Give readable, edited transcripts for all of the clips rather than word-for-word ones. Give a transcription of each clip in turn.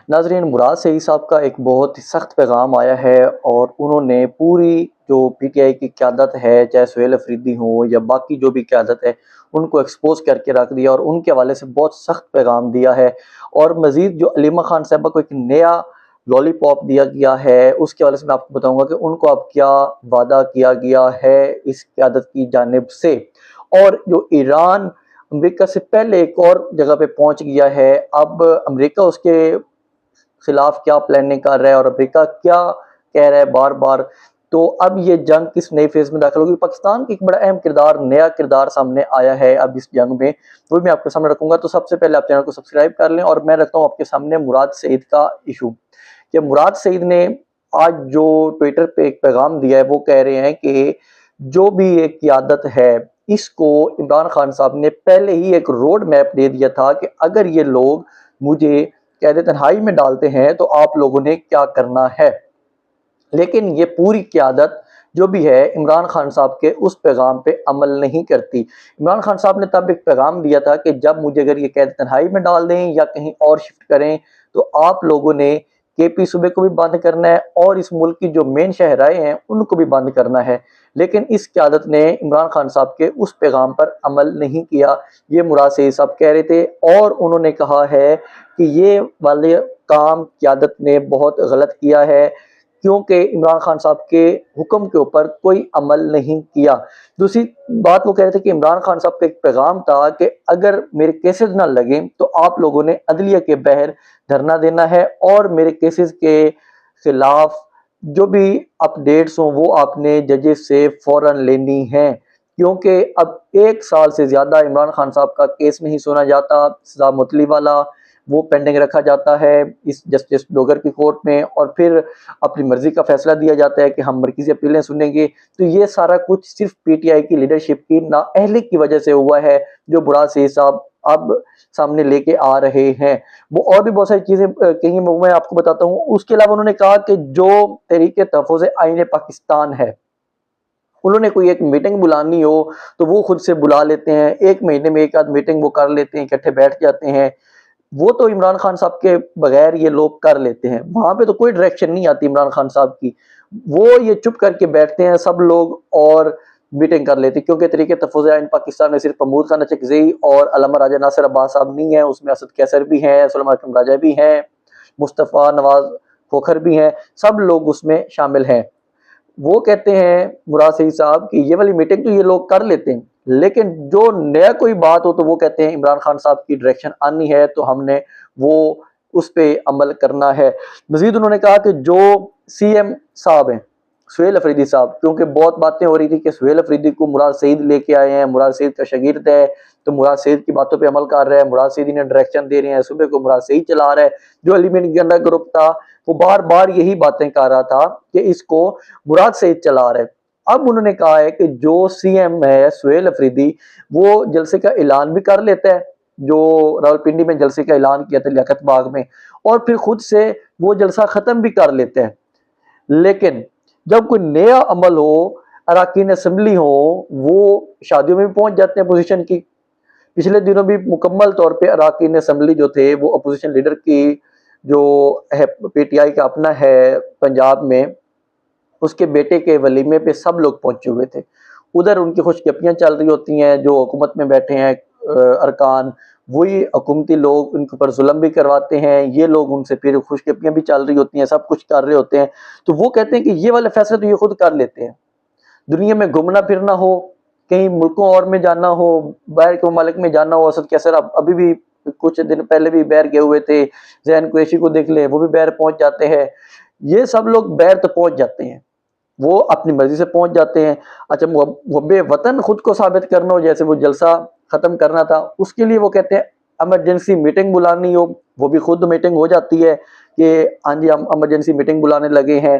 ناظرین، مراد سعید صاحب کا ایک بہت ہی سخت پیغام آیا ہے اور انہوں نے پوری جو پی ٹی آئی کی قیادت ہے، چاہے سہیل افریدی ہوں یا باقی جو بھی قیادت ہے، ان کو ایکسپوز کر کے رکھ دیا اور ان کے حوالے سے بہت سخت پیغام دیا ہے۔ اور مزید جو علیمہ خان صاحبہ کو ایک نیا لالی پاپ دیا گیا ہے، اس کے حوالے سے میں آپ کو بتاؤں گا کہ ان کو اب کیا وعدہ کیا گیا ہے اس قیادت کی جانب سے۔ اور جو ایران امریکہ سے پہلے ایک اور جگہ پہ پہنچ گیا ہے، اب امریکہ اس کے خلاف کیا پلاننگ کر رہا ہے اور امریکہ کیا کہہ رہا ہے بار بار، تو اب یہ جنگ کس نئے فیز میں داخل ہوگی۔ پاکستان کی ایک بڑا اہم کردار، نیا کردار سامنے آیا ہے اب اس جنگ میں، وہ میں آپ کے سامنے رکھوں گا۔ تو سب سے پہلے آپ چینل کو سبسکرائب کر لیں، اور میں رکھتا ہوں آپ کے سامنے مراد سعید کا ایشو، کہ مراد سعید نے آج جو ٹویٹر پہ ایک پیغام دیا ہے، وہ کہہ رہے ہیں کہ جو بھی ایک قیادت ہے، اس کو عمران خان صاحب نے پہلے ہی ایک روڈ میپ دے دیا تھا کہ اگر یہ لوگ مجھے قید تنہائی میں ڈالتے ہیں تو آپ لوگوں نے کیا کرنا ہے۔ لیکن یہ پوری قیادت جو بھی ہے عمران خان صاحب کے اس پیغام پہ عمل نہیں کرتی۔ عمران خان صاحب نے تب ایک پیغام دیا تھا کہ جب مجھے اگر یہ قید تنہائی میں ڈال دیں یا کہیں اور شفٹ کریں تو آپ لوگوں نے کے پی صوبے کو بھی بند کرنا ہے اور اس ملک کی جو مین شہرائیں ہیں ان کو بھی بند کرنا ہے۔ لیکن اس قیادت نے عمران خان صاحب کے اس پیغام پر عمل نہیں کیا، یہ مراد سعید صاحب کہہ رہے تھے، اور انہوں نے کہا ہے کہ یہ والے کام قیادت نے بہت غلط کیا ہے، کیونکہ عمران خان صاحب کے حکم کے اوپر کوئی عمل نہیں کیا۔ دوسری بات وہ کہہ رہے تھے کہ عمران خان صاحب کا ایک پیغام تھا کہ اگر میرے کیسز نہ لگیں تو آپ لوگوں نے عدلیہ کے بہر دھرنا دینا ہے، اور میرے کیسز کے خلاف جو بھی اپ ڈیٹس ہوں وہ آپ نے ججز سے فوراً لینی ہیں، کیونکہ اب 1 سال سے زیادہ عمران خان صاحب کا کیس نہیں سنا جاتا، سزا معطلی والا، وہ پینڈنگ رکھا جاتا ہے اس جسٹس ڈوگر کی کورٹ میں، اور پھر اپنی مرضی کا فیصلہ دیا جاتا ہے کہ ہم مرکزی اپیلیں سنیں گے۔ تو یہ سارا کچھ صرف پی ٹی آئی کی لیڈرشپ کی نااہلی کی وجہ سے ہوا ہے، جو مراد سعید صاحب اب سامنے لے کے آ رہے ہیں۔ وہ اور بھی بہت ساری چیزیں کہیں میں آپ کو بتاتا ہوں۔ اس کے علاوہ انہوں نے کہا کہ جو تحریک تحفظ آئین پاکستان ہے، انہوں نے کوئی ایک میٹنگ بلانی ہو تو وہ خود سے بلا لیتے ہیں، 1 مہینے میں 1 آدھ میٹنگ وہ کر لیتے ہیں، اکٹھے بیٹھ جاتے ہیں۔ وہ تو عمران خان صاحب کے بغیر یہ لوگ کر لیتے ہیں، وہاں پہ تو کوئی ڈائریکشن نہیں آتی عمران خان صاحب کی، وہ یہ چپ کر کے بیٹھتے ہیں سب لوگ اور میٹنگ کر لیتے ہیں، کیونکہ تحریک تحفظ آئین پاکستان میں صرف محمود خان اچکزئی اور علامہ راجہ ناصر عباس صاحب نہیں ہیں، اس میں اسد کیسر بھی ہیں، سلیمان اکرم راجہ بھی ہیں، مصطفیٰ نواز کھوکھر بھی ہیں، سب لوگ اس میں شامل ہیں۔ وہ کہتے ہیں مراد سعید صاحب کہ یہ والی میٹنگ تو یہ لوگ کر لیتے ہیں، لیکن جو نیا کوئی بات ہو تو وہ کہتے ہیں عمران خان صاحب کی ڈائریکشن آنی ہے تو ہم نے وہ اس پہ عمل کرنا ہے۔ مزید انہوں نے کہا کہ جو سی ایم صاحب ہیں سہیل افریدی صاحب، کیونکہ بہت باتیں ہو رہی تھی کہ سہیل افریدی کو مراد سعید لے کے آئے ہیں، مراد سعید کا شاگرد ہے تو مراد سعید کی باتوں پہ عمل کر رہا ہے، مراد سعید انہیں ڈائریکشن دے رہے ہیں، صوبے کو مراد سعید چلا رہا ہے۔ جو علی مین گنڈا گروپ تھا وہ بار بار یہی باتیں کر رہا تھا کہ اس کو مراد سعید چلا رہا ہے۔ اب انہوں نے کہا ہے کہ جو سی ایم ہے سہیل افریدی، وہ جلسے کا اعلان بھی کر لیتا ہے، جو راولپنڈی میں جلسے کا اعلان کیا تھا لیاقت باغ میں، اور پھر خود سے وہ جلسہ ختم بھی کر لیتے ہیں۔ لیکن جب کوئی نیا عمل ہو، اراکین اسمبلی ہو، وہ شادیوں میں بھی پہنچ جاتے ہیں اپوزیشن کی۔ پچھلے دنوں بھی مکمل طور پہ اراکین اسمبلی جو تھے وہ اپوزیشن لیڈر کی جو ہے پی ٹی آئی کا اپنا ہے پنجاب میں، اس کے بیٹے کے ولیمے پہ سب لوگ پہنچے ہوئے تھے۔ ادھر ان کی خوش گپیاں چل رہی ہوتی ہیں، جو حکومت میں بیٹھے ہیں ارکان، وہی حکومتی لوگ ان کے اوپر ظلم بھی کرواتے ہیں، یہ لوگ ان سے پھر خوش گپیاں بھی چل رہی ہوتی ہیں، سب کچھ کر رہے ہوتے ہیں۔ تو وہ کہتے ہیں کہ یہ والے فیصلے تو یہ خود کر لیتے ہیں، دنیا میں گھومنا پھرنا ہو، کہیں ملکوں اور میں جانا ہو، باہر کے ممالک میں جانا ہو، اسد کیسر ابھی بھی کچھ دن پہلے بھی باہر گئے ہوئے تھے، زین قریشی کو دیکھ لیں، وہ بھی باہر پہنچ جاتے ہیں۔ یہ سب لوگ باہر تو پہنچ جاتے ہیں، وہ اپنی مرضی سے پہنچ جاتے ہیں۔ اچھا، محب وطن خود کو ثابت کرنا ہو، جیسے وہ جلسہ ختم کرنا تھا، اس کے لیے وہ کہتے ہیں ایمرجنسی میٹنگ بلانی ہو، وہ بھی خود میٹنگ ہو جاتی ہے کہ ہاں جی ہم ایمرجنسی میٹنگ بلانے لگے ہیں۔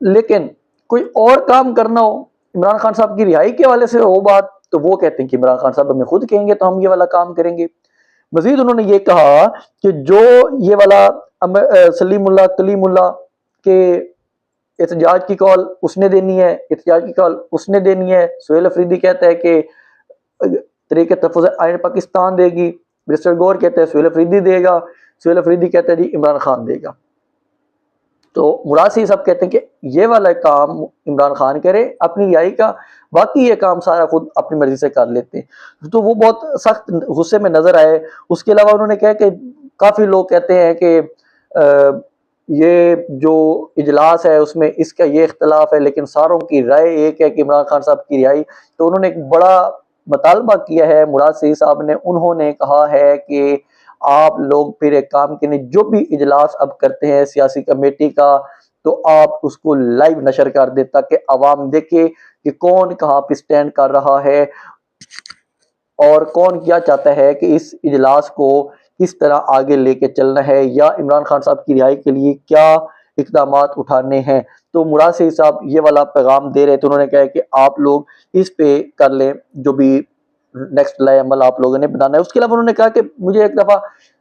لیکن کوئی اور کام کرنا ہو، عمران خان صاحب کی رہائی کے حوالے سے ہو بات، تو وہ کہتے ہیں کہ عمران خان صاحب ہمیں خود کہیں گے تو ہم یہ والا کام کریں گے۔ مزید انہوں نے یہ کہا کہ جو یہ والا سلیم اللہ کلیم اللہ کے احتجاج کی کال اس نے دینی ہے، احتجاج کی کال اس نے دینی ہے۔ سہیل افریدی کہتا ہے کہ تحریک تحفظ آئین پاکستان دے گی، مسٹر گور کہتا ہے سہیل افریدی دے گا، سہیل افریدی کہتا ہے جی عمران خان دے گا. تو مراد سعید صاحب کہتے ہیں کہ یہ والا کام عمران خان کرے اپنی رہائی کا، باقی یہ کام سارا خود اپنی مرضی سے کر لیتے ہیں. تو وہ بہت سخت غصے میں نظر آئے. اس کے علاوہ انہوں نے کہا کہ کافی لوگ کہتے ہیں کہ یہ جو اجلاس ہے اس میں اس کا یہ اختلاف ہے، لیکن ساروں کی رائے ایک ہے کہ عمران خان صاحب کی رہائی. تو انہوں نے ایک بڑا مطالبہ کیا ہے مراد سعید صاحب نے. انہوں نے کہا ہے کہ آپ لوگ پھر ایک کام کریں، جو بھی اجلاس اب کرتے ہیں سیاسی کمیٹی کا، تو آپ اس کو لائیو نشر کر دیں تاکہ عوام دیکھے کہ کون کہاں پہ سٹینڈ کر رہا ہے اور کون کیا چاہتا ہے کہ اس اجلاس کو کس طرح آگے لے کے چلنا ہے، یا عمران خان صاحب کی رہائی کے لیے کیا اقدامات اٹھانے ہیں. تو مراد سعید صاحب یہ والا پیغام دے رہے. تو انہوں نے کہا کہ آپ لوگ اس پہ کر لیں جو بھی نیکسٹ لائے عمل آپ لوگوں نے بنانا ہے. اس کے علاوہ انہوں نے کہا کہ مجھے ایک دفعہ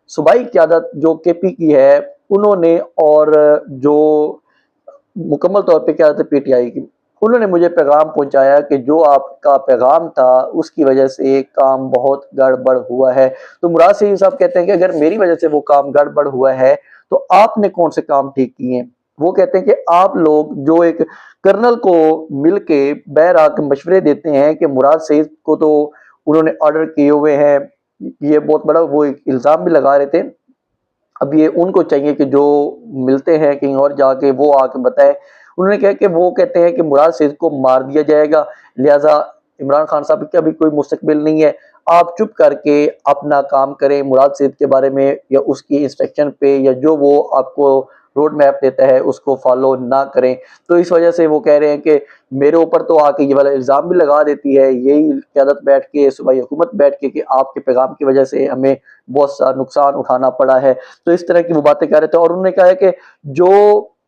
صوبائی قیادت جو کے پی کی ہے انہوں نے، اور جو مکمل طور پہ قیادت پی ٹی آئی کی، انہوں نے مجھے پیغام پہنچایا کہ جو آپ کا پیغام تھا اس کی وجہ سے کام بہت گڑبڑ ہوا ہے. تو مراد سعید صاحب کہتے ہیں کہ اگر میری وجہ سے وہ کام گڑبڑ ہوا ہے تو آپ نے کون سے کام ٹھیک کیے ہیں. وہ کہتے ہیں کہ آپ لوگ جو ایک کرنل کو مل کے بہر کے مشورے دیتے ہیں کہ مراد سعید کو تو انہوں نے آرڈر کیے ہوئے ہیں، یہ بہت بڑا وہ ایک الزام بھی لگا رہے تھے. اب یہ ان کو چاہیے کہ جو ملتے ہیں کہیں اور جا کے وہ آ کے بتائے. انہوں نے کہا کہ وہ کہتے ہیں کہ مراد سعید کو مار دیا جائے گا، لہٰذا عمران خان صاحب کا بھی کوئی مستقبل نہیں ہے، آپ چپ کر کے اپنا کام کریں مراد سعید کے بارے میں، یا اس کی انسٹرکشن پہ یا جو وہ آپ کو روڈ میپ دیتا ہے اس کو فالو نہ کریں. تو اس وجہ سے وہ کہہ رہے ہیں کہ میرے اوپر تو آ کے یہ والا الزام بھی لگا دیتی ہے یہی قیادت بیٹھ کے، صوبائی حکومت بیٹھ کے، کہ آپ کے پیغام کی وجہ سے ہمیں بہت سا نقصان اٹھانا پڑا ہے. تو اس طرح کی وہ باتیں کہہ رہے تھے. اور انہوں نے کہا ہے کہ جو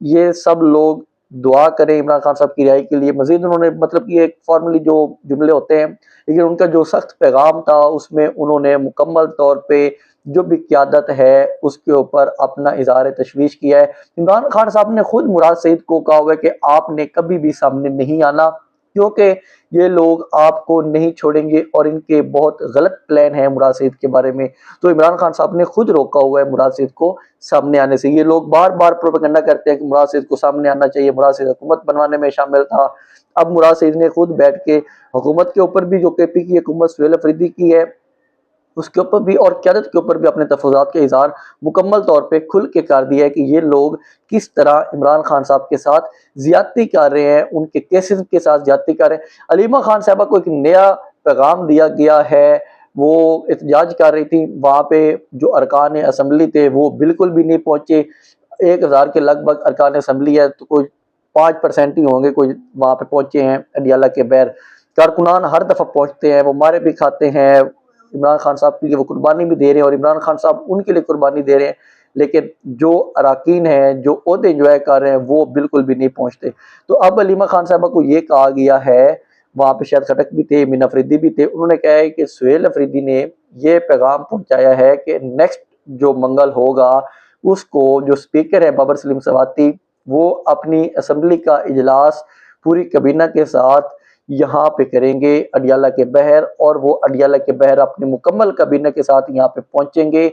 یہ سب لوگ دعا کریں عمران خان صاحب کی رہائی کے لیے. مزید انہوں نے مطلب کہ ایک فارملی جو جملے ہوتے ہیں، لیکن ان کا جو سخت پیغام تھا اس میں انہوں نے مکمل طور پہ جو بھی قیادت ہے اس کے اوپر اپنا اظہار تشویش کیا ہے. عمران خان صاحب نے خود مراد سعید کو کہا ہوا ہے کہ آپ نے کبھی بھی سامنے نہیں آنا، کیونکہ یہ لوگ آپ کو نہیں چھوڑیں گے اور ان کے بہت غلط پلان ہیں مراد سعید کے بارے میں. تو عمران خان صاحب نے خود روکا ہوا ہے مراد سعید کو سامنے آنے سے. یہ لوگ بار بار پروپیگنڈا کرتے ہیں کہ مراد سعید کو سامنے آنا چاہیے، مراد سعید حکومت بنوانے میں شامل تھا. اب مراد سعید نے خود بیٹھ کے حکومت کے اوپر بھی، جو کے پی کی حکومت سہیل افریدی کی ہے اس کے اوپر بھی اور قیادت کے اوپر بھی اپنے تفویضات کا اظہار مکمل طور پہ کھل کے کر دیا ہے کہ یہ لوگ کس طرح عمران خان صاحب کے ساتھ زیادتی کر رہے ہیں، ان کے کیسز کے ساتھ زیادتی کر رہے ہیں. علیمہ خان صاحبہ کو ایک نیا پیغام دیا گیا ہے. وہ احتجاج کر رہی تھی، وہاں پہ جو ارکان اسمبلی تھے وہ بالکل بھی نہیں پہنچے. 1000 کے لگ بھگ ارکان اسمبلی ہے تو کوئی 5% ہی ہوں گے کوئی وہاں پہ پہنچے ہیں اڈیالہ کے بہر. کارکنان ہر دفعہ پہنچتے ہیں، وہ مارے بھی کھاتے ہیں، عمران خان صاحب کے لیے وہ قربانی بھی دے رہے ہیں اور عمران خان صاحب ان کے لیے قربانی دے رہے ہیں، لیکن جو اراکین ہیں، جو عہدے انجوائے کر رہے ہیں وہ بالکل بھی نہیں پہنچتے. تو اب علیمہ خان صاحبہ کو یہ کہا گیا ہے، وہاں پہ شاید خٹک بھی تھے، مین افریدی بھی تھے، انہوں نے کہا ہے کہ سہیل افریدی نے یہ پیغام پہنچایا ہے کہ نیکسٹ جو منگل ہوگا اس کو جو سپیکر ہے بابر سلیم سواتی، وہ اپنی اسمبلی کا اجلاس پوری کابینہ کے ساتھ یہاں پہ کریں گے اڈیالہ کے بہر، اور وہ اڈیالہ کے بہر اپنے مکمل کابینہ کے ساتھ یہاں پہ پہنچیں گے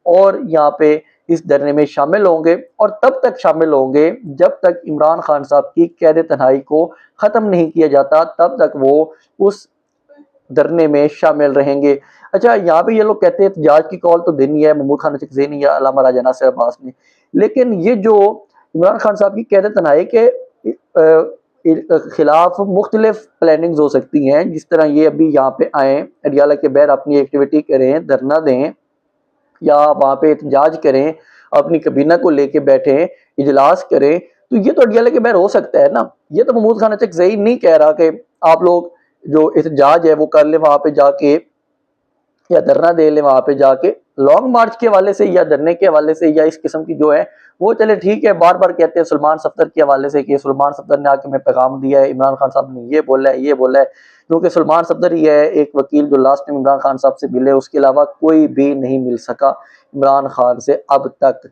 اور یہاں پہ اس دھرنے میں شامل ہوں گے. اور تب تک شامل ہوں گے جب تک عمران خان صاحب کی قید تنہائی کو ختم نہیں کیا جاتا، تب تک وہ اس دھرنے میں شامل رہیں گے. اچھا، یہاں پہ یہ لوگ کہتے ہیں احتجاج کی کال تو دینی ہے محمود خان چکزئی یا علامہ راجہ ناصر عباس نے، لیکن یہ جو عمران خان صاحب کی قید تنہائی کے خلاف مختلف پلاننگز ہو سکتی ہیں، جس طرح یہ ابھی یہاں پہ آئیں اڈیالہ کے بہر اپنی ایکٹیویٹی کریں، دھرنا دیں یا وہاں پہ احتجاج کریں، اپنی کابینہ کو لے کے بیٹھیں، اجلاس کریں، تو یہ تو اڈیالہ کے بہر ہو سکتا ہے نا. یہ تو محمود خان چکزئی نہیں کہہ رہا کہ آپ لوگ جو احتجاج ہے وہ کر لیں وہاں پہ جا کے، یا دھرنا دے لیں وہاں پہ جا کے. لانگ مارچ کے حوالے سے یا دھرنے کے حوالے سے یا اس قسم کی جو ہے وہ چلے ٹھیک ہے. بار بار کہتے ہیں سلمان صفدر کے حوالے سے کہ سلمان صفدر نے آ کے میں پیغام دیا ہے، عمران خان صاحب نے یہ بولا ہے یہ بولا ہے، کیونکہ سلمان صفدر ہی ہے ایک وکیل جو لاسٹ ٹائم عمران خان صاحب سے ملے، اس کے علاوہ کوئی بھی نہیں مل سکا عمران خان سے اب تک.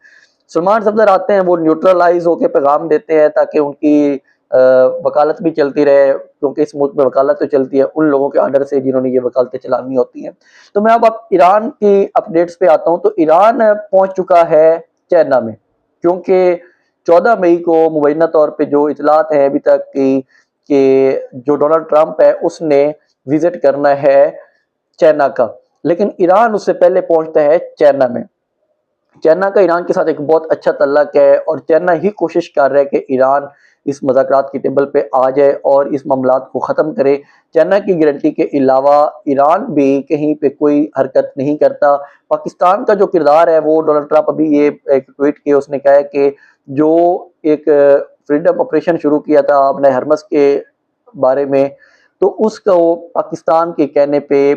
سلمان صفدر آتے ہیں، وہ نیوٹرلائز ہو کے پیغام دیتے ہیں تاکہ ان کی وکالت بھی چلتی رہے، کیونکہ اس ملک میں وکالت تو چلتی ہے ان لوگوں کے آرڈر سے جنہوں نے یہ وکالتیں چلانی ہوتی ہیں۔ تو میں اب ایران کی اپڈیٹس پہ آتا ہوں۔ تو ایران پہنچ چکا ہے چائنا میں، کیونکہ 14 مئی کو مبینہ طور پہ جو اطلاعات ہیں ابھی تک کی کہ جو ڈونلڈ ٹرمپ ہے اس نے وزٹ کرنا ہے چائنا کا، لیکن ایران اس سے پہلے پہنچتا ہے چائنا میں۔ چائنا کا ایران کے ساتھ ایک بہت اچھا تعلق ہے، اور چائنا ہی کوشش کر رہا ہے کہ ایران اس مذاکرات کی ٹیبل پہ آ جائے اور اس معاملات کو ختم کرے۔ چائنا کی گارنٹی کے علاوہ ایران بھی کہیں پہ کوئی حرکت نہیں کرتا۔ پاکستان کا جو کردار ہے وہ ڈونلڈ ٹرمپ ابھی یہ ایک ٹویٹ کیا، اس نے کہا ہے کہ جو ایک فریڈم آپریشن شروع کیا تھا اپنے ہرمس کے بارے میں، تو اس کو پاکستان کے کہنے پہ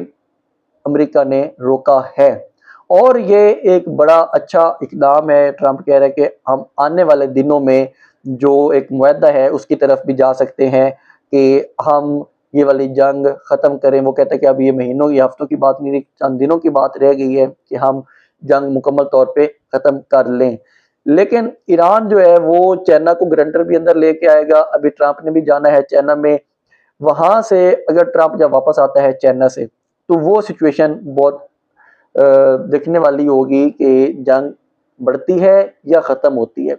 امریکہ نے روکا ہے، اور یہ ایک بڑا اچھا اقدام ہے۔ ٹرمپ کہہ رہے ہیں کہ ہم آنے والے دنوں میں جو ایک معاہدہ ہے اس کی طرف بھی جا سکتے ہیں کہ ہم یہ والی جنگ ختم کریں۔ وہ کہتے ہیں کہ اب یہ مہینوں یا ہفتوں کی بات نہیں رہی، چند دنوں کی بات رہ گئی ہے کہ ہم جنگ مکمل طور پہ ختم کر لیں۔ لیکن ایران جو ہے وہ چائنا کو گرنٹر بھی اندر لے کے آئے گا۔ ابھی ٹرمپ نے بھی جانا ہے چائنا میں، وہاں سے اگر ٹرمپ جب واپس آتا ہے چائنا سے تو وہ سچویشن بہت دیکھنے والی ہوگی کہ جنگ بڑھتی ہے یا ختم ہوتی ہے،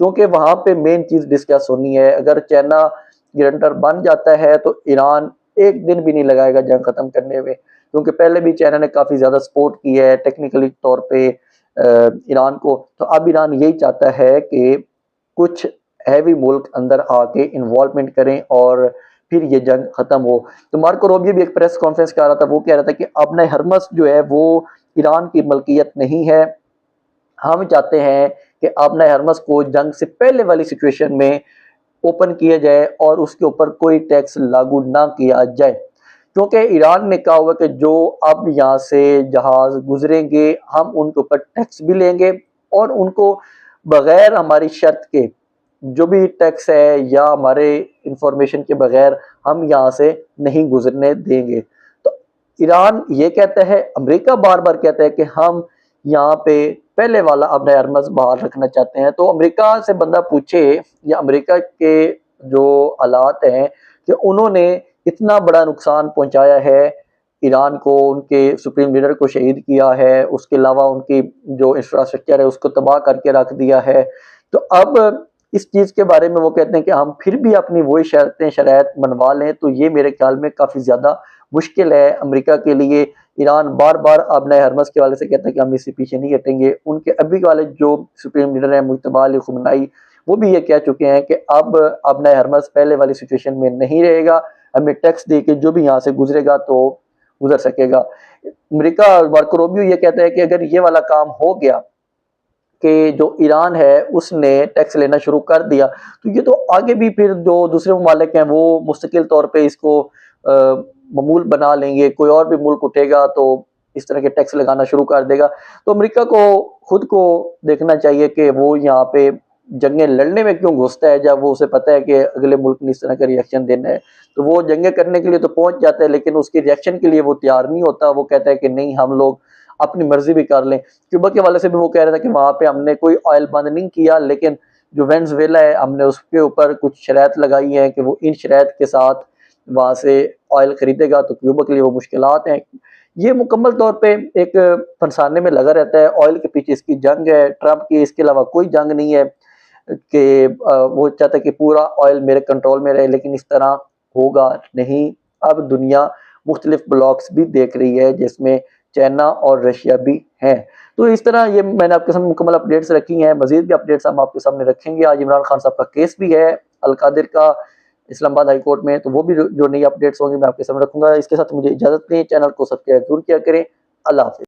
کیونکہ وہاں پہ مین چیز ڈسکس ہونی ہے۔ اگر چائنا گرنٹر بن جاتا ہے تو ایران ایک دن بھی نہیں لگائے گا جنگ ختم کرنے میں، کیونکہ پہلے بھی چائنا نے کافی زیادہ سپورٹ کی ہے ٹیکنیکلی طور پہ ایران کو۔ تو اب ایران یہی چاہتا ہے کہ کچھ ہیوی ملک اندر آ کے انوالومنٹ کریں اور پھر یہ جنگ ختم ہو۔ تو مارکو روبیو بھی ایک پریس کانفرنس کر رہا تھا، وہ کہہ رہا تھا کہ ابن ہرمس جو ہے وہ ایران کی ملکیت نہیں ہے، ہم چاہتے ہیں کہ ابن ہرمس کو جنگ سے پہلے والی سچویشن میں اوپن کیا جائے اور اس کے اوپر کوئی ٹیکس لاگو نہ کیا جائے، کیونکہ ایران نے کہا ہوا کہ جو اب یہاں سے جہاز گزریں گے ہم ان کے اوپر ٹیکس بھی لیں گے، اور ان کو بغیر ہماری شرط کے جو بھی ٹیکس ہے یا ہمارے انفارمیشن کے بغیر ہم یہاں سے نہیں گزرنے دیں گے۔ تو ایران یہ کہتا ہے، امریکہ بار بار کہتا ہے کہ ہم یہاں پہ پہلے والا ابن ہرمس بحال رکھنا چاہتے ہیں۔ تو امریکہ سے بندہ پوچھے یا امریکہ کے جو حالات ہیں کہ انہوں نے اتنا بڑا نقصان پہنچایا ہے ایران کو، ان کے سپریم لیڈر کو شہید کیا ہے، اس کے علاوہ ان کی جو انفراسٹرکچر ہے اس کو تباہ کر کے رکھ دیا ہے، تو اب اس چیز کے بارے میں وہ کہتے ہیں کہ ہم پھر بھی اپنی وہی شرائط منوا لیں، تو یہ میرے خیال میں کافی زیادہ مشکل ہے امریکہ کے لیے۔ ایران بار بار ابن ہرمس کے والے سے کہتا ہے کہ ہم اس سے پیچھے نہیں ہٹیں گے۔ ان کے ابھی والے جو سپریم لیڈر ہیں مجتبی علی خامنئی، وہ بھی یہ کہہ چکے ہیں کہ اب ابن ہرمس پہلے والی سچویشن میں نہیں رہے گا، ہمیں ٹیکس دے کے جو بھی یہاں سے گزرے گا تو گزر سکے گا۔ امریکہ مارکو روبیو یہ کہتا ہے کہ اگر یہ والا کام ہو گیا کہ جو ایران ہے اس نے ٹیکس لینا شروع کر دیا، تو یہ تو آگے بھی پھر جو دوسرے ممالک ہیں وہ مستقل طور پہ اس کو معمول بنا لیں گے، کوئی اور بھی ملک اٹھے گا تو اس طرح کے ٹیکس لگانا شروع کر دے گا۔ تو امریکہ کو خود کو دیکھنا چاہیے کہ وہ یہاں پہ جنگیں لڑنے میں کیوں گھستا ہے، جب وہ اسے پتہ ہے کہ اگلے ملک نے اس طرح کا ریئیکشن دینا ہے، تو وہ جنگیں کرنے کے لیے تو پہنچ جاتا ہے، لیکن اس کے ریئیکشن کے لیے وہ تیار نہیں ہوتا۔ وہ کہتا ہے کہ نہیں، ہم لوگ اپنی مرضی بھی کر لیں۔ کیوبا کے والے سے بھی وہ کہہ رہا تھا کہ وہاں پہ ہم نے کوئی آئل بند نہیں کیا، لیکن جو وینزویلا ہے ہم نے اس کے اوپر کچھ شرائط لگائی ہیں کہ وہ ان شرائط کے ساتھ وہاں سے آئل خریدے گا، تو کیوبا کے لیے وہ مشکلات ہیں۔ یہ مکمل طور پہ ایک پھنسانے میں لگا رہتا ہے، آئل کے پیچھے اس کی جنگ ہے ٹرمپ کی، اس کے علاوہ کوئی جنگ نہیں ہے کہ وہ چاہتا ہے کہ پورا آئل میرے کنٹرول میں رہے، لیکن اس طرح ہوگا نہیں۔ اب دنیا مختلف بلاکس بھی دیکھ رہی ہے جس میں چائنا اور رشیا بھی ہیں۔ تو اس طرح یہ میں نے آپ کے سامنے مکمل اپڈیٹس رکھی ہیں، مزید بھی اپڈیٹس ہم آپ کے سامنے رکھیں گے۔ آج عمران خان صاحب کا کیس بھی ہے القادر کا اسلام آباد ہائی کورٹ میں، تو وہ بھی جو نئی اپڈیٹس ہوں گی میں آپ کے سامنے رکھوں گا۔ اس کے ساتھ مجھے اجازت دیں، چینل کو سبسکرائب ضرور کیا کریں۔ اللہ حافظ۔